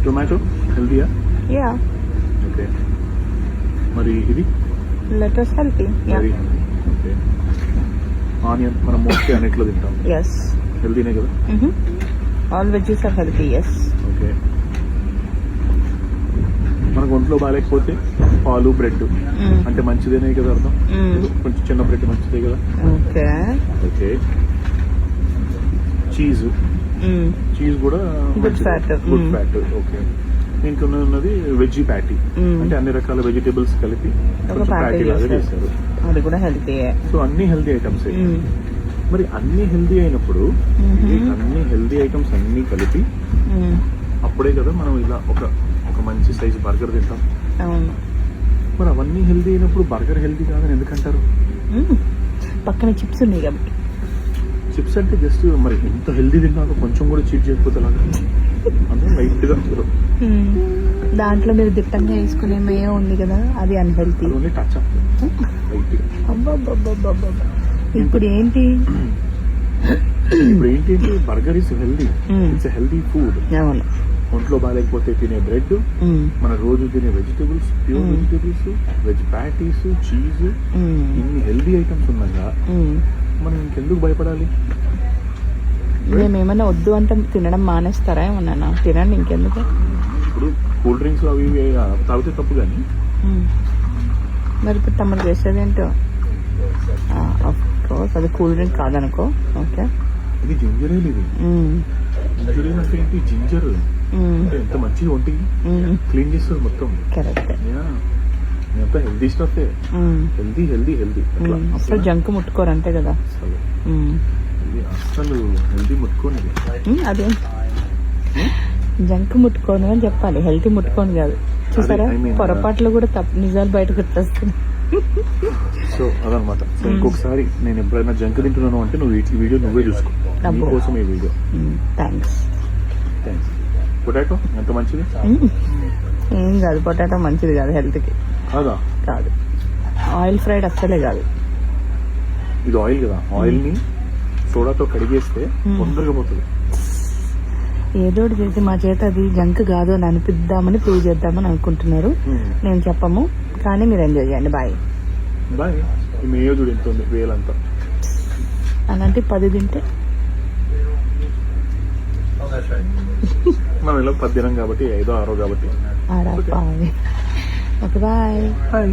Tomato హెల్దీయా? Yeah, okay. మరి ఇది lettuce healthy. Yeah, very healthy. Okay. Onion మనం mostly అన్నిట్లో తింటాం, ఎస్. హెల్దీనే కదా? All veggies are healthy. Yes. Okay. మనకు ఒంట్లో బాగాలేకపోతే పాలు బ్రెడ్ అంటే మంచిదేనే కదా అర్థం? కొంచెం చిన్న బ్రెడ్ మంచిదే కదా? ఓకే. ఓకే. చీజ్ కూడా good fat. Good fat. Okay. ఇంకా ఉన్నది వెజ్ ప్యాటీ, అంటే అన్ని రకాల వెజిటేబుల్స్ కలిపి ప్యాటీ లాగా చేస్తారు, అది కూడా హెల్తీ. సో అన్ని హెల్తీ ఐటమ్స్. మరి అన్ని హెల్తీ అయినప్పుడు అన్ని హెల్తీ ఐటమ్స్ అన్ని కలిపి అప్పుడే కదా మనం ఇలా ఒక మంచి సైజ్ బర్గర్ తింటాం. అవును. మరి అవన్నీ హెల్తీ అయినప్పుడు బర్గర్ హెల్తీ కాదని ఎందుకంటారు? పక్కన చిప్స్ ఉన్నాయి కాబట్టి. చిప్స్ అంటే జస్ట్ మరి ఎంత హెల్తీ తిన్నాక కొంచెం కూడా చీట్ చేయకపోతే అలాగా అంటే లైట్ గా దాంట్లో మీరు దిట్టంగా వేసుకునే మేయో ఉంది కదా, అది unhealthy. Only touch up light గా. అబ్బబ్బబ్బబ్బబ్బ. ఇప్పుడు ఏంటి burger is healthy, it's healthy food. అవును. ఒంట్లో బాగాలేకపోతే తినే బ్రెడ్, మన రోజు తినే vegetables, pure vegetables, veg patties, cheese, ఇన్ని హెల్దీ ఐటమ్స్ ఉన్నాగా మనం ఇంకెందుకు భయపడాలి? మేమేమన్నా వద్దు అంటే తినడం మానేస్తారా? ఏమన్నా తినండి, ఇంకెందుకు. ఇప్పుడు కూల్ డ్రింక్స్ అవి తాగితే తప్పు, కానీ మరి ఇప్పుడు తమరు చేసేది ఏంటో. అది కూల్ డ్రింక్ కాదనుకో. ఓకే. ఇది జింజర్ ఏల్. ఇది జింజర్ ఏల్ అంటే ఏంటి? జింజర్ అంటే ఎంత మంచిగా ఒంటికి క్లీన్ చేస్తుంది మొత్తం. కరెక్ట్. ఎంత healthy stuff. Healthy healthy healthy. అసలు జంక్ ముట్టుకోరు అంతే కదా. అసలు హెల్దీ ముట్టుకోని. అదే జంక్ ముట్టుకోను అని చెప్పాలి, హెల్తీ ముట్టుకోను కాదు. చూసారా, పొరపాట్లు కూడా నిజాలు బయటకు వచ్చేస్తుంది. సో అదనమాట. సో ఇంకొకసారి నేను ఎప్పుడైనా జంక్ తింటున్నాను అంటే నువ్వు ఈ వీడియో నువ్వే చూసుకో, నీకోసం ఈ వీడియో. థ్యాంక్స్. పొటాటో ఎంత మంచిది? ఏం కాదు, పొటాటో మంచిది కాదు హెల్త్కి. కాదా? కాదు. ఆయిల్ ఫ్రైడ్ అస్సలే కాదు. ఇది ఆయిల్ కదా, ఆయిల్ ని సోడాతో కడిగేస్తే తొందరగా పోతుంది. ఏదో చేసి మా చేత అది జంక్ కాదు అని అనిపిద్దామని ప్రూవ్ చేద్దామని అనుకుంటున్నారు. నేను చెప్పము, కానీ మీరు ఎంజాయ్ చేయండి. Bye bye. ఈ మేయో చూడు ఎంత ఉంది, వేలంతా. అలాంటి 10 తింటే మనం ఇలా 10 తినం కాబట్టి 5 6 కాబట్టి. ఓకే. బాయ్. బాయ్.